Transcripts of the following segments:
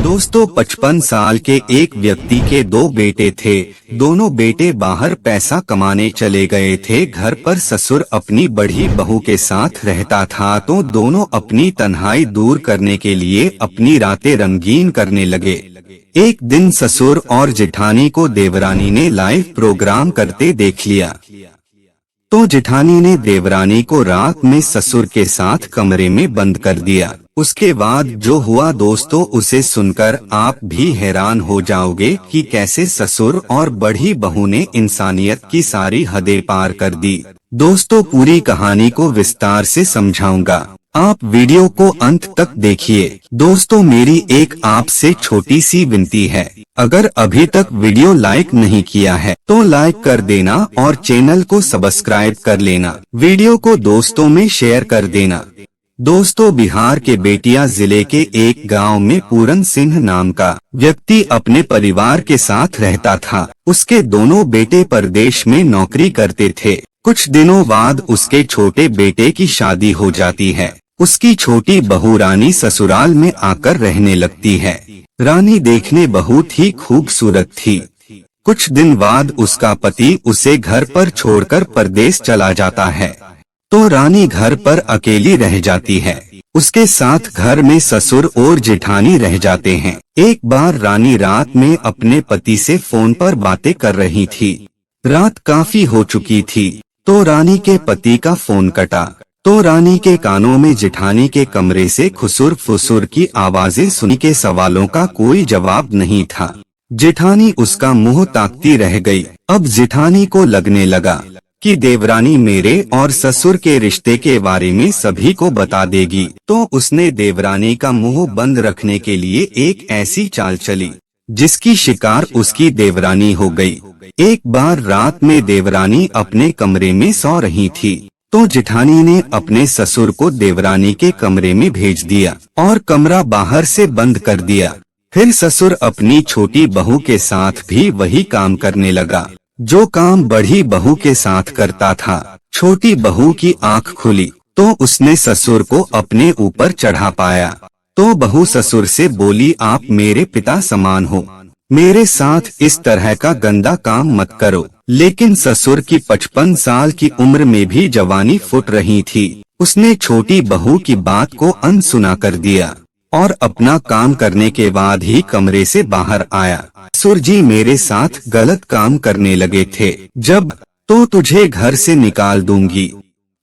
दोस्तों 55 साल के एक व्यक्ति के दो बेटे थे। दोनों बेटे बाहर पैसा कमाने चले गए थे। घर पर ससुर अपनी बड़ी बहू के साथ रहता था, तो दोनों अपनी तन्हाई दूर करने के लिए अपनी रातें रंगीन करने लगे। एक दिन ससुर और जेठानी को देवरानी ने लाइव प्रोग्राम करते देख लिया, तो जेठानी ने देवरानी को रात में ससुर के साथ कमरे में बंद कर दिया। उसके बाद जो हुआ दोस्तों, उसे सुनकर आप भी हैरान हो जाओगे कि कैसे ससुर और बड़ी बहू ने इंसानियत की सारी हदें पार कर दी। दोस्तों पूरी कहानी को विस्तार से समझाऊंगा, आप वीडियो को अंत तक देखिए। दोस्तों मेरी एक आपसे छोटी सी विनती है, अगर अभी तक वीडियो लाइक नहीं किया है तो लाइक कर देना और चैनल को सब्सक्राइब कर लेना। वीडियो को दोस्तों में शेयर कर देना। दोस्तों बिहार के बेतिया जिले के एक गांव में पूरन सिंह नाम का व्यक्ति अपने परिवार के साथ रहता था। उसके दोनों बेटे परदेश में नौकरी करते थे। कुछ दिनों बाद उसके छोटे बेटे की शादी हो जाती है। उसकी छोटी बहू रानी ससुराल में आकर रहने लगती है। रानी देखने बहुत ही खूबसूरत थी। कुछ दिन बाद उसका पति उसे घर पर छोड़कर परदेश चला जाता है, तो रानी घर पर अकेली रह जाती है। उसके साथ घर में ससुर और जेठानी रह जाते हैं। एक बार रानी रात में अपने पति से फोन पर बातें कर रही थी। रात काफी हो चुकी थी, तो रानी के पति का फोन कटा, तो रानी के कानों में जेठानी के कमरे से खुसुर फुसुर की आवाजें सुनी के सवालों का कोई जवाब नहीं था। जेठानी उसका मुंह ताकती रह गई। अब जेठानी को लगने लगा कि देवरानी मेरे और ससुर के रिश्ते के बारे में सभी को बता देगी, तो उसने देवरानी का मुंह बंद रखने के लिए एक ऐसी चाल चली जिसकी शिकार उसकी देवरानी हो गई। एक बार रात में देवरानी अपने कमरे में सो रही थी, तो जेठानी ने अपने ससुर को देवरानी के कमरे में भेज दिया और कमरा बाहर से बंद कर दिया। फिर ससुर अपनी छोटी बहू के साथ भी वही काम करने लगा जो काम बड़ी बहू के साथ करता था। छोटी बहू की आंख खुली तो उसने ससुर को अपने ऊपर चढ़ा पाया, तो बहू ससुर से बोली, आप मेरे पिता समान हो, मेरे साथ इस तरह का गंदा काम मत करो। लेकिन ससुर की 55 साल की उम्र में भी जवानी फुट रही थी। उसने छोटी बहू की बात को अनसुना कर दिया और अपना काम करने के बाद ही कमरे से बाहर आया। ससुर जी मेरे साथ गलत काम करने लगे थे, जब तो तुझे घर से निकाल दूंगी।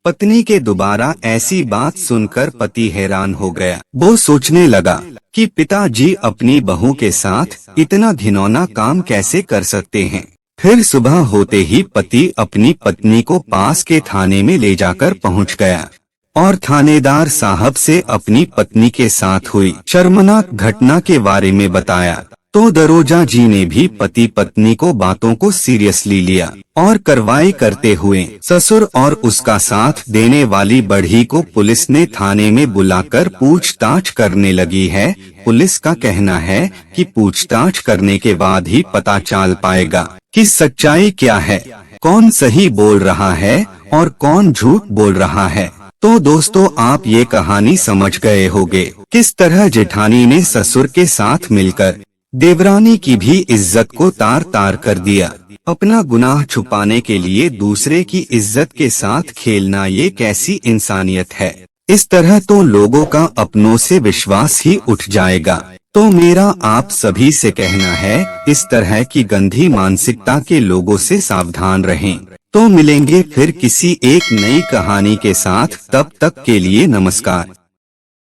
पत्नी के दोबारा ऐसी बात सुनकर पति हैरान हो गया। वो सोचने लगा कि पिताजी अपनी बहू के साथ इतना घिनौना काम कैसे कर सकते हैं। फिर सुबह होते ही पति अपनी पत्नी को पास के थाने में ले जाकर पहुंच गया और थानेदार साहब से अपनी पत्नी के साथ हुई शर्मनाक घटना के बारे में बताया। तो दरोजा जी ने भी पति पत्नी को बातों को सीरियसली लिया और कार्रवाई करते हुए ससुर और उसका साथ देने वाली बढ़ी को पुलिस ने थाने में बुलाकर पूछताछ करने लगी है। पुलिस का कहना है कि पूछताछ करने के बाद ही पता चल पाएगा कि सच्चाई क्या है, कौन सही बोल रहा है और कौन झूठ बोल रहा है। तो दोस्तों आप ये कहानी समझ गए होंगे किस तरह जेठानी ने ससुर के साथ मिलकर देवरानी की भी इज्जत को तार तार कर दिया। अपना गुनाह छुपाने के लिए दूसरे की इज्जत के साथ खेलना, ये कैसी इंसानियत है। इस तरह तो लोगों का अपनों से विश्वास ही उठ जाएगा। तो मेरा आप सभी से कहना है, इस तरह की गंदी मानसिकता के लोगों से सावधान रहें। तो मिलेंगे फिर किसी एक नई कहानी के साथ, तब तक के लिए नमस्कार।